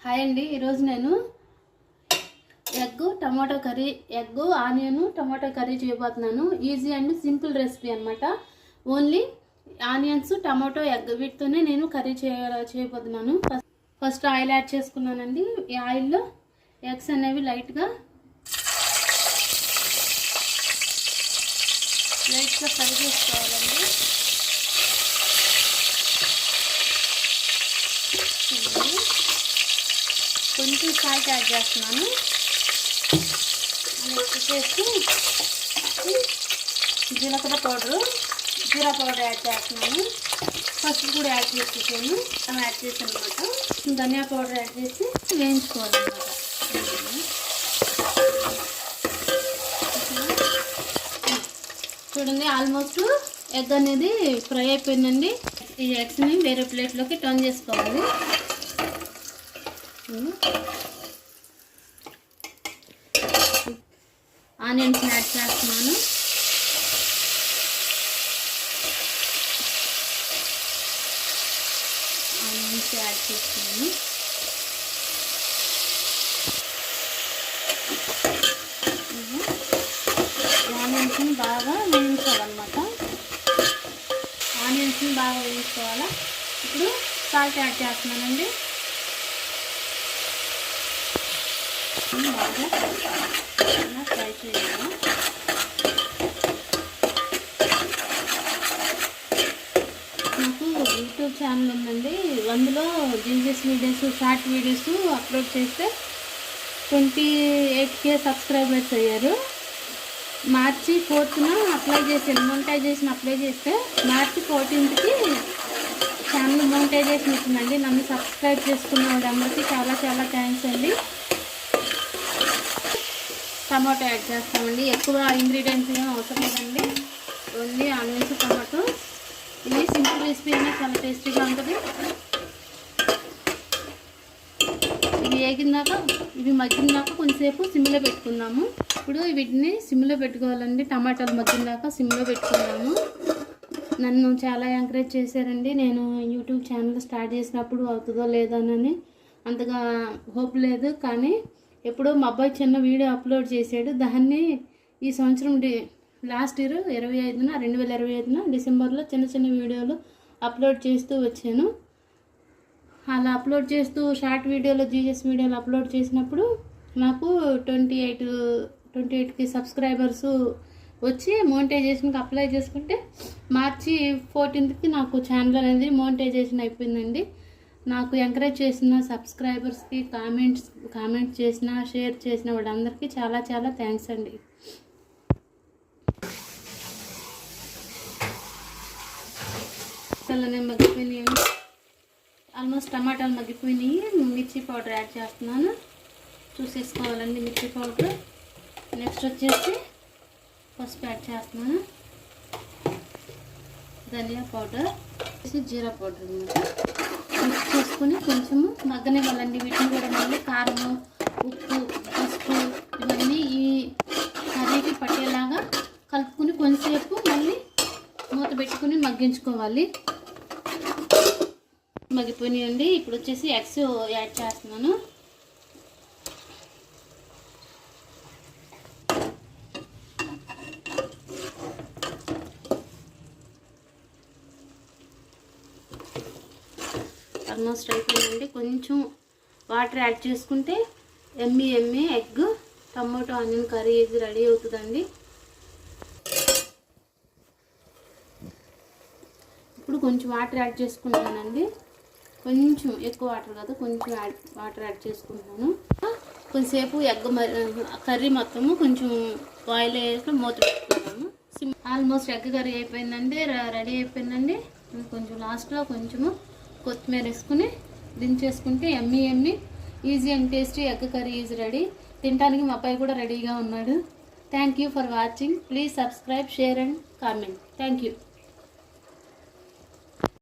Hi అండి, ఈరోజు నేను egg tomato curry, egg onion tomato curry చేయబోతున్నాను. ఈజీ అండ్ సింపుల్ రెసిపీ అనమాట. ఓన్లీ ఆనియన్స్ టమాటో ఎగ్ వీటితోనే నేను కర్రీ చేయబోతున్నాను. ఫస్ట్ ఆయిల్ యాడ్ చేసుకున్నానండి. ఈ ఆయిల్లో ఎగ్స్ అనేవి లైట్గా ఫ్రై చేసుకోవాలండి. కొంచెం సాల్ట్ యాడ్ చేస్తున్నాను. నెక్స్ట్ వచ్చేసి జీరా పౌడర్ యాడ్ చేస్తున్నాను. ఫస్ట్ కూడా యాడ్ చేసేసాను అనమాట. ధనియా పౌడర్ యాడ్ చేసి వేయించుకోవాలన్నమాట. చూడండి, ఆల్మోస్ట్ ఎగ్ అనేది ఫ్రై అయిపోయిందండి. ఈ ఎగ్స్ని వేరే ప్లేట్లోకి టర్న్ చేసుకోవాలి. ఆనియన్స్ యాడ్ చేస్తున్నాను. ఆనియన్స్ని బాగా వేయించుకోవాలన్నమాట. ఇప్పుడు సాల్ట్ యాడ్ చేస్తున్నానండి. బాగా ఫ్రై చేయాలి. నాకు యూట్యూబ్ ఛానల్ ఉందండి. అందులో Jesus videos, short videos upload చేస్తే 28K సబ్స్క్రైబర్స్ అయ్యారు. మార్చి 4న అప్లై చేశాను. మోనిటైజేషన్ అప్లై చేస్తే మార్చి 14కి ఛానల్ మోనిటైజేషన్ వచ్చిందండి. నన్ను సబ్స్క్రైబ్ చేసుకున్న వాళ్ళందరికీ చాలా చాలా థ్యాంక్స్ అండి. టమాటో యాడ్ చేస్తామండి. ఎక్కువ ఇంగ్రీడియంట్స్ ఏం అవసరం లేదండి. Only onions, tomato. ఇది సింపుల్ రెసిపీ అయినా చాలా టేస్టీగా ఉంటుంది. ఇవి మగ్గినాక కొంచెంసేపు సిమ్లో పెట్టుకుందాము. ఇప్పుడు వీటిని సిమ్లో పెట్టుకోవాలండి. టమాటాలు మగ్గినాక సిమ్లో పెట్టుకున్నాము. నన్ను చాలా ఎంకరేజ్ చేశారండి. నేను యూట్యూబ్ ఛానల్ స్టార్ట్ చేసినప్పుడు అవుతుందో లేదోనని అంతగా హోప్ లేదు. కానీ ఎప్పుడో మా అబ్బాయి చిన్న వీడియో అప్లోడ్ చేశాడు. దాన్ని ఈ సంవత్సరం లాస్ట్ ఇయర్ 2025 డిసెంబర్లో చిన్న చిన్న వీడియోలు అప్లోడ్ చేస్తూ వచ్చాను. అలా అప్లోడ్ చేస్తూ షార్ట్ వీడియోలో జీజస్ వీడియోలు అప్లోడ్ చేసినప్పుడు నాకు 28K సబ్స్క్రైబర్స్ వచ్చి మోనిటైజేషన్కి అప్లై చేసుకుంటే మార్చి 14కి నాకు ఛానల్ అనేది మోనిటైజేషన్ అయిపోయిందండి. నాకు ఎంకరేజ్ చేసిన సబ్స్క్రైబర్స్కి, కామెంట్స్ చేసిన, షేర్ చేసిన వాళ్ళందరికీ చాలా చాలా థ్యాంక్స్ అండి. మగ్గిపోయినాయి, ఆల్మోస్ట్ టమాటాలు మగ్గిపోయినాయి. మిర్చి పౌడర్ యాడ్ చేస్తున్నాను. చూసేసుకోవాలండి మిర్చి పౌడర్. నెక్స్ట్ వచ్చేసి పసుపు యాడ్ చేస్తున్నాను. ధనియా పౌడర్, జీరా పౌడర్ మిక్స్ చేసుకుని కొంచెము మగ్గనివ్వాలండి. వీటిని కూడా మళ్ళీ కారము, ఉప్పు, పసుపు ఇవన్నీ ఈ కర్రీకి పట్టేలాగా కలుపుకుని కొంచెంసేపు మళ్ళీ మూత పెట్టుకుని మగ్గించుకోవాలి. మగ్గిపోయినాయండి. ఇప్పుడు వచ్చేసి ఎగ్స్ యాడ్ చేస్తున్నాను. ఆల్మోస్ట్ అయిపోయిందండి. కొంచెం వాటర్ యాడ్ చేసుకుంటే ఎమ్మి ఎగ్ టమాటో ఆనియన్ కర్రీ ఇది రెడీ అవుతుందండి. ఇప్పుడు కొంచెం వాటర్ యాడ్ చేసుకుంటున్నానండి. కొంచెం ఎక్కువ వాటర్ కాదు, కొంచెం వాటర్ యాడ్ చేసుకుంటున్నాను. కొంచెంసేపు ఎగ్ కర్రీ మొత్తము కొంచెం బాయిల్ అయ్యేసి మూత పెట్టుకున్నాము. ఆల్మోస్ట్ ఎగ్ కర్రీ అయిపోయిందండి, రెడీ అయిపోయిందండి. కొంచెం లాస్ట్లో కొంచెము కొత్తిమీర వేసుకుని దించేసుకుంటే ఎమ్మి easy and tasty egg curry is ready. తినడానికి మా అబ్బాయి కూడా రెడీగా ఉన్నాడు. Thank you for watching. Please subscribe, share and comment. Thank you.